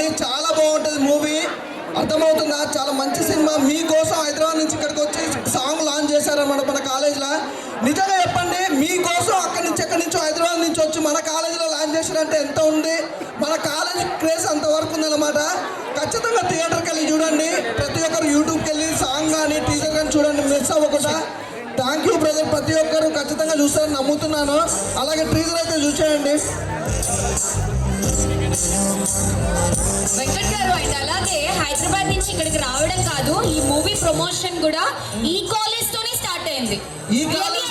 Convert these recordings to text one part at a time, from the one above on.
చూడండి, చాలా బాగుంటుంది మూవీ. అర్థమవుతుందా? చాలా మంచి సినిమా. మీకోసం హైదరాబాద్ నుంచి ఇక్కడికి వచ్చి సాంగ్ లాంచ్ చేశారన్నమాట మన కాలేజ్లో. నిజంగా చెప్పండి, మీకోసం ఎక్కడి నుంచో హైదరాబాద్ నుంచి వచ్చి మన కాలేజీలో లాంచ్ చేశారంటే ఎంత ఉంది? మన కాలేజ్ క్రేజ్ అంతవరకు ఉందన్నమాట. ఖచ్చితంగా థియేటర్కి వెళ్ళి చూడండి. ప్రతి ఒక్కరు యూట్యూబ్కి వెళ్ళి సాంగ్ కానీ టీజర్ కానీ చూడండి, మిస్ అవ్వకుండా. Thank you brother. ప్రతి ఒక్కరు ఖచ్చితంగా చూస్తారని నమ్ముతున్నాను. అలాగే టీజర్ అయితే చూసేయండి. వెంకట్ గారు, అండ్ అలాగే హైదరాబాద్ నుంచి ఇక్కడికి రావడం కాదు, ఈ మూవీ ప్రమోషన్ కూడా ఈ కాలేజ్ తోనే స్టార్ట్ అయింది. ఈ కాలేజ్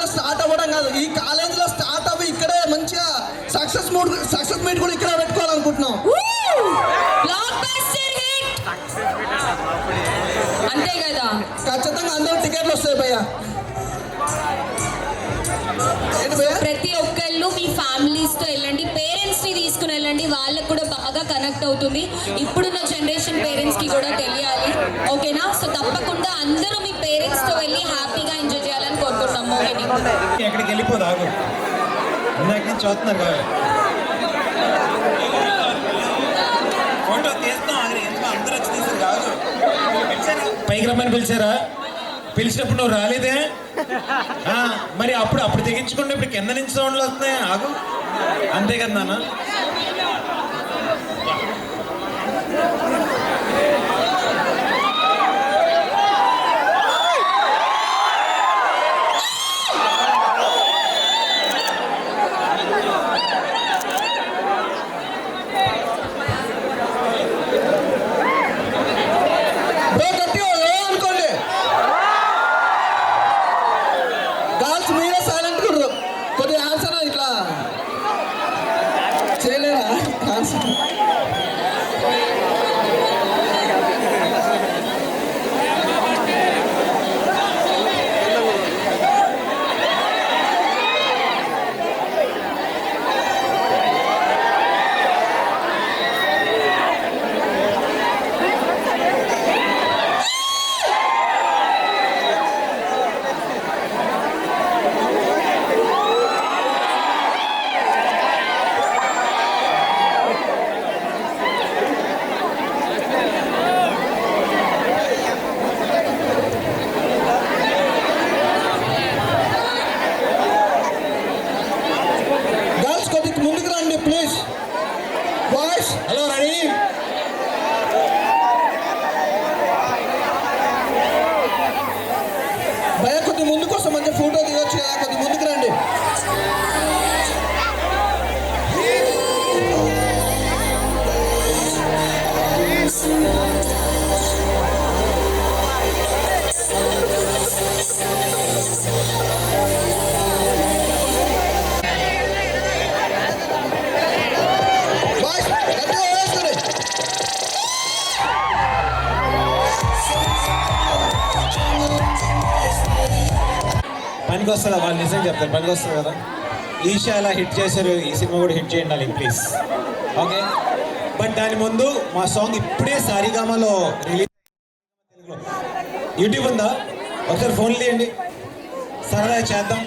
లో స్టార్ట్ అవ్వడం కాదు, ఈ కాలేజ్ లో స్టార్ట్ అవ్వి ఇక్కడే మంచిగా సక్సెస్ మీట్ కూడా ఇక్కడ పెట్టుకోవాలనుకుంటున్నాం. అంతే కదా, ఖచ్చితంగా అందరూ టికెట్లు వస్తాయి భయ్య. ప్రతి ఒక్కళ్ళు మీ ఫ్యామిలీస్ తో వెళ్ళండి, పేరెంట్స్ ని తీసుకుని వెళ్ళండి, వాళ్ళకు కూడా బాగా కనెక్ట్ అవుతుంది. ఇప్పుడున్న జనరేషన్ పేరెంట్స్ కి కూడా తెలియాలి, ఓకేనా? సో తప్పకుండా అందరూ మీ పేరెంట్స్ తో వెళ్ళి హ్యాపీగా ఎంజాయ్ చేయాలని కోరుకుంటున్నాం మూవీని. ఎక్కడికి వెళ్ళిపోదు, ఆగు, ఇందాక నుంచి చూస్తున్నారు కదా, ఫోటో తీస్తాం. అందరూ వచ్చి తీసారు కాదు, పైకి రమ్మని పిలిచారా? పిలిచినప్పుడు నువ్వు రాలేదే, మరి అప్పుడు తెగించుకుంటే ఇప్పుడు కింద నుంచి సౌండ్లు వస్తున్నాయి. ఆగు, అంతే కదా నాన్న. Hello, ready? భయ కొద్ది ముందుకు వస్తే మంచి ఫోటో దిగొచ్చు కదా, కొద్ది ముందుకు రండి. పనికి వస్తుందా? వాళ్ళు నిజం చెప్తారు, పనికి వస్తుంది కదా. ఈషా ఎలా హిట్ చేశారు, ఈ సినిమా కూడా హిట్ చేయండి ప్లీజ్, ఓకే? బట్ దాని ముందు మా సాంగ్ ఇప్పుడే సారీగామాలో రిలీజ్. యూట్యూబ్ ఉందా? ఒకసారి ఫోన్లు తీయండి, సరదా చేద్దాం.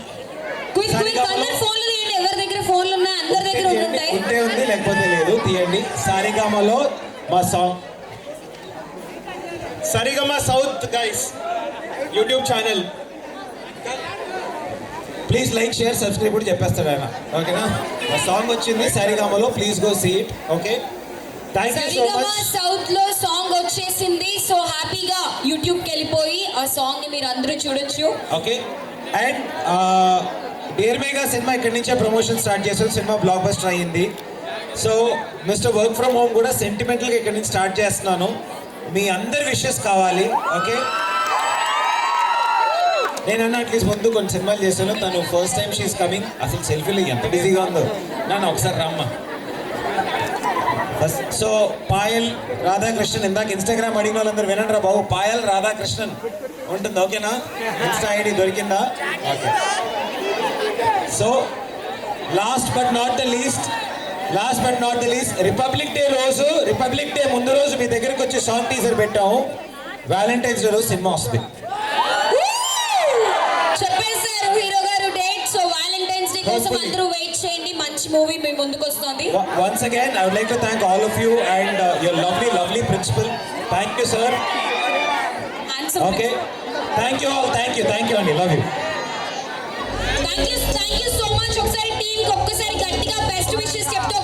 ఉంటే ఉంది, లేకపోతే లేదు. తీయండి. సారీగామాలో మా song, Saregama south guys YouTube channel. Please like, share, subscribe కూడా చెప్పేస్తాడు ఆయన, ఓకేనా? ఆ సాంగ్ వచ్చింది సారీగామాలో, please go see it, okay? Thank you so much. South లో సాంగ్ వచ్చేసింది, సో హ్యాపీగా యూట్యూబ్ కి వెళ్ళిపోయి ఆ సాంగ్ ని మీరు అందరూ చూడొచ్చు, okay? And dear Megha cinema ఇక్కడి నుంచే ప్రమోషన్ స్టార్ట్ చేసాం. సినిమా బ్లాక్ బస్టర్ అయ్యింది. So mister work from home కూడా సెంటిమెంటల్గా ఇక్కడి నుంచి స్టార్ట్ చేస్తున్నాను. మీ అందరి విషెస్ కావాలి, ఓకే? నేనన్నా అట్లీస్ట్ ముందు కొన్ని సినిమాలు చేశాను. తను ఫస్ట్ టైం షీఈస్ కమింగ్. అసలు సెల్ఫీలు ఎంత బిజీగా ఉందో, నన్ను ఒకసారి రమ్మ. సో పాయల్ రాధాకృష్ణన్, ఇందాక ఇన్స్టాగ్రామ్ అడిగిన వాళ్ళందరూ వినండి రా బాబు, పాయల్ రాధాకృష్ణన్ ఉంటుంది, ఓకేనా? ఇన్స్టా ఐడి దొరికిందా? Okay. So last but not the least republic day ముందు రోజు మీ దగ్గరికి వచ్చి సాంగ్ టీజర్ పెట్టాము. వ్యాలంటైన్స్ డే రోజు సినిమా వస్తుంది. చెప్పేశారు హీరో గారు డేట్. సో వ్యాలంటైన్స్ కోసం Hopefully. అందరూ వెయిట్ చేయండి, మంచి మూవీ మీ ముందుకు వస్తుంది. Once again, I would like to thank all of you and your lovely principal. Thank you, sir. Handsome. Okay. Thank you all. Thank you, Andy. Love you. Thank you so much. ఒకసారి team కి ఒక్కసారి గట్టిగా best wishes చెప్తూ